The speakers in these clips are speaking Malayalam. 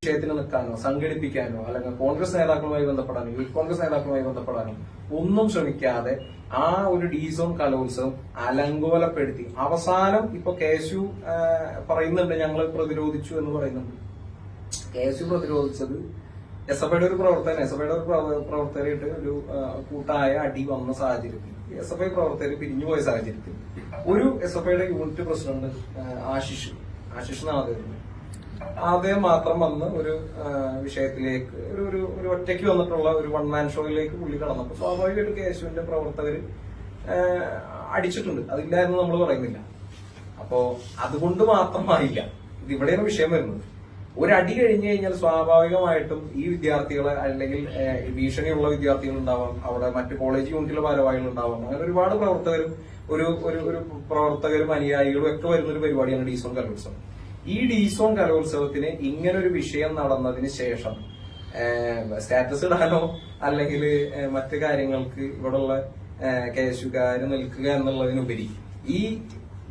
വിഷയത്തിന് നിൽക്കാനോ സംഘടിപ്പിക്കാനോ അല്ലെങ്കിൽ കോൺഗ്രസ് നേതാക്കളുമായി ബന്ധപ്പെടാനോ യൂത്ത് കോൺഗ്രസ് നേതാക്കളുമായി ബന്ധപ്പെടാനോ ഒന്നും ശ്രമിക്കാതെ ആ ഒരു ഡീസോൺ കലോത്സവം അലങ്കോലപ്പെടുത്തി അവസാനം ഇപ്പൊ KSU പറയുന്നുണ്ട് ഞങ്ങൾ പ്രതിരോധിച്ചു എന്ന് പറയുന്നുണ്ട്. KSU പ്രതിരോധിച്ചത് SFIയുടെ ഒരു പ്രവർത്തകൻ SFIയുടെ ഒരു പ്രവർത്തകരായിട്ട് ഒരു കൂട്ടായ അടി വന്ന സാഹചര്യത്തിൽ SFI പ്രവർത്തകർ പിരിഞ്ഞുപോയ സാഹചര്യത്തിൽ ഒരു SFIയുടെ യൂണിറ്റ് പ്രസിഡന്റ് ആശിഷ് എന്നാണ് അദ്ദേഹം മാത്രം വന്ന് ഒരു വിഷയത്തിലേക്ക് ഒരു ഒറ്റയ്ക്ക് വന്നിട്ടുള്ള ഒരു വൺ മാൻ ഷോയിലേക്ക് പുള്ളി കടന്നപ്പോൾ സ്വാഭാവികമായിട്ട് KSUവിന്റെ പ്രവർത്തകർ അടിച്ചിട്ടുണ്ട്. അതില്ല എന്ന് നമ്മൾ പറയുന്നില്ല. അപ്പോ അതുകൊണ്ട് മാത്രമായില്ല ഇത് ഇവിടെയാണ് വിഷയം വരുന്നത്. ഒരടി കഴിഞ്ഞു കഴിഞ്ഞാൽ സ്വാഭാവികമായിട്ടും ഈ വിദ്യാർത്ഥികളെ അല്ലെങ്കിൽ ഭീഷണിയുള്ള വിദ്യാർത്ഥികൾ ഉണ്ടാവാം, അവിടെ മറ്റു കോളേജ് യൂണിറ്റിലെ ഭാരവാഹികൾ ഉണ്ടാവാം, അങ്ങനെ ഒരുപാട് പ്രവർത്തകരും ഒരു പ്രവർത്തകരും അനുയായികളും ഒക്കെ വരുന്ന ഒരു പരിപാടിയാണ് ഡീസോൺ കലോത്സവം. ഈ ഡീസോൺ കലോത്സവത്തിന് ഇങ്ങനൊരു വിഷയം നടന്നതിന് ശേഷം സ്റ്റാറ്റസ് ഇടാനോ അല്ലെങ്കിൽ മറ്റു കാര്യങ്ങൾക്ക് ഇവിടെയുള്ള KSUകാര് നിൽക്കുക എന്നുള്ളതിനുപരി ഈ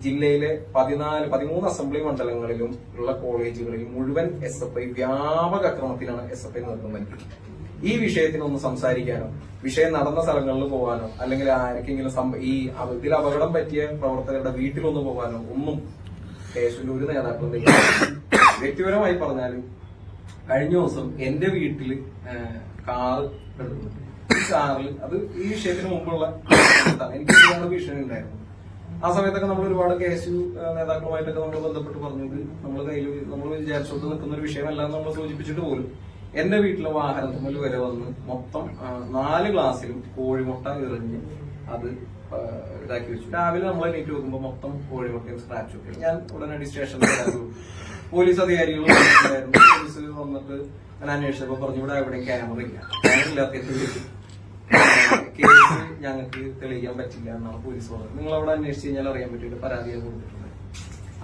ജില്ലയിലെ 13 അസംബ്ലി മണ്ഡലങ്ങളിലും ഉള്ള കോളേജുകളിൽ മുഴുവൻ SFI വ്യാപക അക്രമത്തിലാണ് SFI നേതൃത്വം നൽകിയത്. ഈ വിഷയത്തിനൊന്ന് സംസാരിക്കാനോ വിഷയം നടന്ന സ്ഥലങ്ങളിൽ പോകാനോ അല്ലെങ്കിൽ ആർക്കെങ്കിലും ഇതിൽ അപകടം പറ്റിയ പ്രവർത്തകരുടെ വീട്ടിലൊന്ന് പോകാനോ ഒന്നും KSUവിന്റെ ഒരു നേതാക്കളും വ്യക്തിപരമായി പറഞ്ഞാലും കഴിഞ്ഞ ദിവസം എന്റെ വീട്ടില് കാറ് എടുക്കുന്നുണ്ട്. ഈ കാറിൽ അത് ഈ വിഷയത്തിന് മുമ്പുള്ള എനിക്ക് ഒരുപാട് ഭീഷണി ഉണ്ടായിരുന്നു. ആ സമയത്തൊക്കെ നമ്മൾ ഒരുപാട് KSU നേതാക്കളുമായിട്ടൊക്കെ നമ്മൾ ബന്ധപ്പെട്ട് പറഞ്ഞത് നമ്മൾ വിചാരിച്ചോട്ട് നിൽക്കുന്ന ഒരു വിഷയമല്ല എന്ന് നമ്മൾ സൂചിപ്പിച്ചിട്ട് പോലും എന്റെ വീട്ടിലെ വാഹനത്തിൽ വരെ വന്ന് മൊത്തം 4 ഗ്ലാസ്സിലും കോഴിമുട്ട എറിഞ്ഞ് അത് ഇതാക്കി വെച്ചു. രാവിലെ നമ്മൾ എണീറ്റ് നോക്കുമ്പോൾ മൊത്തം കോഴിമുട്ടയും സ്ക്രാച്ച് ഒക്കെ. ഞാൻ ഉടനടി സ്റ്റേഷനിൽ പോലീസ് അധികാരികൾ പോലീസ് വന്നിട്ട് ഞാൻ അന്വേഷിച്ചപ്പോ പറഞ്ഞു ഇവിടെ എവിടെയും ക്യാമറ ഇല്ലാത്ത കേസ് ഞങ്ങൾക്ക് തെളിയിക്കാൻ പറ്റില്ല എന്നാണ് പോലീസ് പറഞ്ഞത്. നിങ്ങൾ അവിടെ അന്വേഷിച്ച് കഴിഞ്ഞാൽ അറിയാൻ പറ്റില്ല, പരാതിയാണ് കൊടുത്തിട്ടുണ്ട്.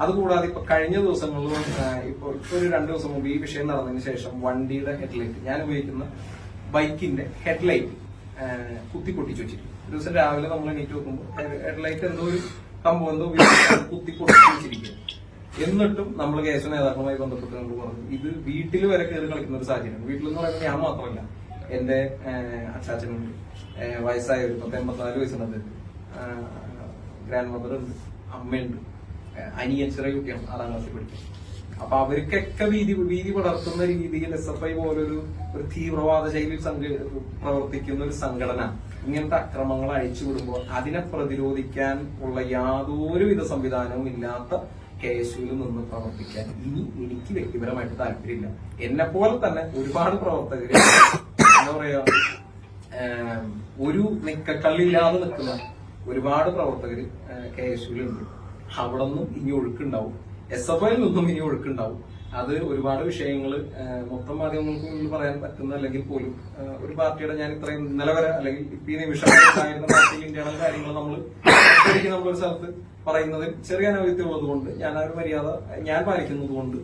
അതുകൂടാതെ ഇപ്പൊ കഴിഞ്ഞ ദിവസങ്ങളിലും ഇപ്പൊ ഒരു 2 ദിവസം മുമ്പ് ഈ വിഷയം നടന്നതിന് ശേഷം വണ്ടിയുടെ ഹെഡ്ലൈറ്റ്, ഞാൻ ഉപയോഗിക്കുന്ന ബൈക്കിന്റെ ഹെഡ്ലൈറ്റ് കുത്തിപ്പൊട്ടിച്ചു വെച്ചിരിക്കും. ഒരു ദിവസം രാവിലെ നമ്മൾ എണീറ്റ് നോക്കുമ്പോൾ ഹെഡ്ലൈറ്റ് എന്തോ ഒരു സംഭവം എന്തോ കുത്തിപ്പൊട്ടിച്ചു വെച്ചിരിക്കും. എന്നിട്ടും നമ്മൾ KSU നേതാക്കളുമായി ബന്ധപ്പെട്ട് നമ്മൾ പറഞ്ഞു ഇത് വീട്ടിൽ വരെ കയറി കളിക്കുന്ന ഒരു സാഹചര്യം. വീട്ടിലെന്ന് പറയുന്നത് ഞാൻ മാത്രമല്ല, എന്റെ അച്ചാച്ചനുണ്ട്, വയസ്സായ ഒരു 84 വയസ്സുണ്ട്, ഗ്രാൻഡ് മദർ ഉണ്ട്, അമ്മയുണ്ട്, അനിയൻ ചെറിയ കുട്ടിയാണ് 6ാം ക്ലാസ്സിൽ പഠിക്കുന്നത്. അപ്പൊ അവർക്കൊക്കെ ഭീതി പടർത്തുന്ന രീതിയിൽ SFI പോലൊരു തീവ്രവാദ ശൈലിയിൽ പ്രവർത്തിക്കുന്ന ഒരു സംഘടന ഇങ്ങനത്തെ അക്രമങ്ങൾ അഴിച്ചുവിടുമ്പോൾ അതിനെ പ്രതിരോധിക്കാൻ ഉള്ള യാതൊരുവിധ സംവിധാനവും ഇല്ലാത്ത KSUവിൽ നിന്ന് പ്രവർത്തിക്കാൻ ഇനി എനിക്ക് വ്യക്തിപരമായിട്ട് താല്പര്യമില്ല. എന്നെ പോലെ തന്നെ ഒരുപാട് പ്രവർത്തകര് എന്താ പറയാ ഒരു നിക്കക്കള്ളില്ലാതെ നിൽക്കുന്ന ഒരുപാട് പ്രവർത്തകര് KSUവിലുണ്ട്. അവിടെ നിന്നും ഇനി ഒഴുക്കുണ്ടാവും, SFIയിൽ നിന്നും ഇനി ഒഴുക്കുണ്ടാവും. അത് ഒരുപാട് വിഷയങ്ങൾ മൊത്തം മാധ്യമങ്ങൾക്ക് മുന്നിൽ പറയാൻ പറ്റുന്ന അല്ലെങ്കിൽ പോലും ഒരു പാർട്ടിയുടെ ഞാൻ ഇത്രയും ഇന്നലെ വരെ അല്ലെങ്കിൽ ഇപ്പൊ ഈ നിമിഷമായിരുന്ന പാർട്ടിയിൽ ഇന്റേണൽ കാര്യങ്ങൾ നമ്മളൊരു സ്ഥലത്ത് പറയുന്നത് ചെറിയ അനൗചിത്യം ഉള്ളതുകൊണ്ട് ഞാൻ ആ ഒരു മര്യാദ ഞാൻ പാലിക്കുന്നത് കൊണ്ട്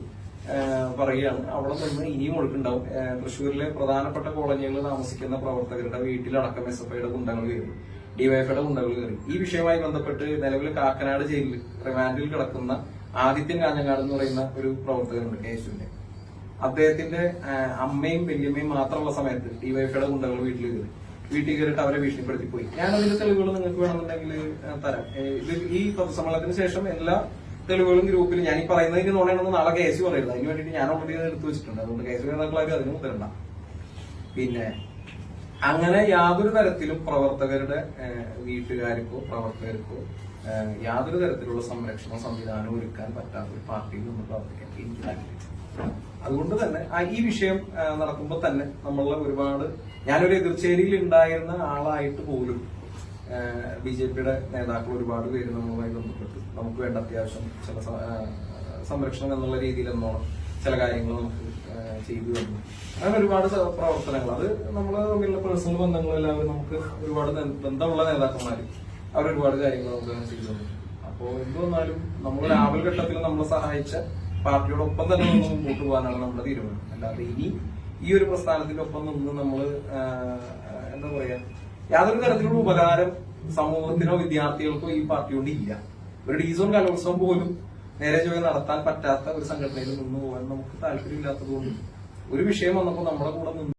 പറയുകയാണ്. അവിടെ നിന്ന് ഇനിയും ഒഴുക്കുണ്ടാവും. തൃശ്ശൂരിലെ പ്രധാനപ്പെട്ട കോളനികളിൽ താമസിക്കുന്ന പ്രവർത്തകരുടെ വീട്ടിലടക്കം SFIയുടെ ഗുണ്ടകൾ കയറി, DYFIയുടെ ഗുണ്ടകൾ കയറി. ഈ വിഷയവുമായി ബന്ധപ്പെട്ട് നിലവിൽ കാക്കനാട് ജയിലിൽ റിമാൻഡിൽ കിടക്കുന്ന ആദിത്യൻ കാഞ്ഞങ്ങാട് എന്ന് പറയുന്ന ഒരു പ്രവർത്തകനുണ്ട് KSUവിന്റെ. അദ്ദേഹത്തിന്റെ അമ്മയും വല്യമ്മയും മാത്രമുള്ള സമയത്ത് DYFIയുടെ ഗുണ്ടകൾ വീട്ടിൽ കയറിയിട്ട് അവരെ ഭീഷണിപ്പെടുത്തി പോയി. ഞാൻ അതിന്റെ തെളിവുകൾ നിങ്ങൾക്ക് വേണമെന്നുണ്ടെങ്കിൽ തരാം. ഇത് ഈ പൊതുസമ്മേളനത്തിന് ശേഷം എല്ലാ തെളിവുകളും ഗ്രൂപ്പിൽ ഞാൻ ഈ പറയുന്നതിന് നോണെന്ന് നാളെ KSU പറയരുത്. അതിന് വേണ്ടിയിട്ട് ഞാൻ ഓൾറെഡി എടുത്തു വെച്ചിട്ടുണ്ട്. അതുകൊണ്ട് KSU നേതാക്കളാരും അതിന് മുതലുണ്ട. പിന്നെ അങ്ങനെ യാതൊരു തരത്തിലും പ്രവർത്തകരുടെ വീട്ടുകാർക്കോ പ്രവർത്തകർക്കോ യാതൊരു തരത്തിലുള്ള സംരക്ഷണ സംവിധാനം ഒരുക്കാൻ പറ്റാത്ത ഒരു പാർട്ടിയിൽ നിന്ന് പ്രവർത്തിക്കാൻ എനിക്ക് താല്പര്യം. അതുകൊണ്ട് തന്നെ ഈ വിഷയം നടക്കുമ്പോൾ തന്നെ നമ്മളുടെ ഒരുപാട് ഞാനൊരു എതിർച്ചേരിയിൽ ഉണ്ടായിരുന്ന ആളായിട്ട് പോലും BJPയുടെ നേതാക്കൾ ഒരുപാട് പേര് നമ്മളുമായി ബന്ധപ്പെട്ട് നമുക്ക് വേണ്ട അത്യാവശ്യം ചില സംരക്ഷണം എന്നുള്ള രീതിയിൽ എന്നോണം ചില കാര്യങ്ങൾ നമുക്ക് ചെയ്തു തന്നു. അങ്ങനെ ഒരുപാട് പ്രവർത്തനങ്ങൾ അത് നമ്മൾ തമ്മിലുള്ള പേഴ്സണൽ ബന്ധങ്ങളെല്ലാവരും നമുക്ക് ഒരുപാട് ബന്ധമുള്ള നേതാക്കന്മാർ അവരൊരുപാട് കാര്യങ്ങൾ നമുക്ക് ചെയ്തു തന്നു. അപ്പോൾ എന്ത് വന്നാലും നമ്മൾ രാവിലെ ഘട്ടത്തിൽ നമ്മളെ സഹായിച്ച പാർട്ടിയോടൊപ്പം തന്നെ നിന്ന് മുമ്പോട്ട് പോകാനാണ് നമ്മുടെ തീരുമാനം. അല്ലാതെ ഇനി ഈ ഒരു പ്രസ്ഥാനത്തിന്റെ ഒപ്പം നിന്ന് നമ്മൾ എന്താ പറയാ യാതൊരു തരത്തിലുള്ള ഉപകാരം സമൂഹത്തിനോ വിദ്യാർത്ഥികൾക്കോ ഈ പാർട്ടിയോട് ഇല്ല. ഒരു ഡീസോൺ കലോത്സവം പോലും നേരെ ചൊവ്വേ നടത്താൻ പറ്റാത്ത ഒരു സംഘടനയിൽ നിന്ന് പോകാൻ നമുക്ക് താല്പര്യമില്ലാത്തതുകൊണ്ട് ഒരു വിഷയം വന്നപ്പോൾ നമ്മുടെ കൂടെ നിന്ന്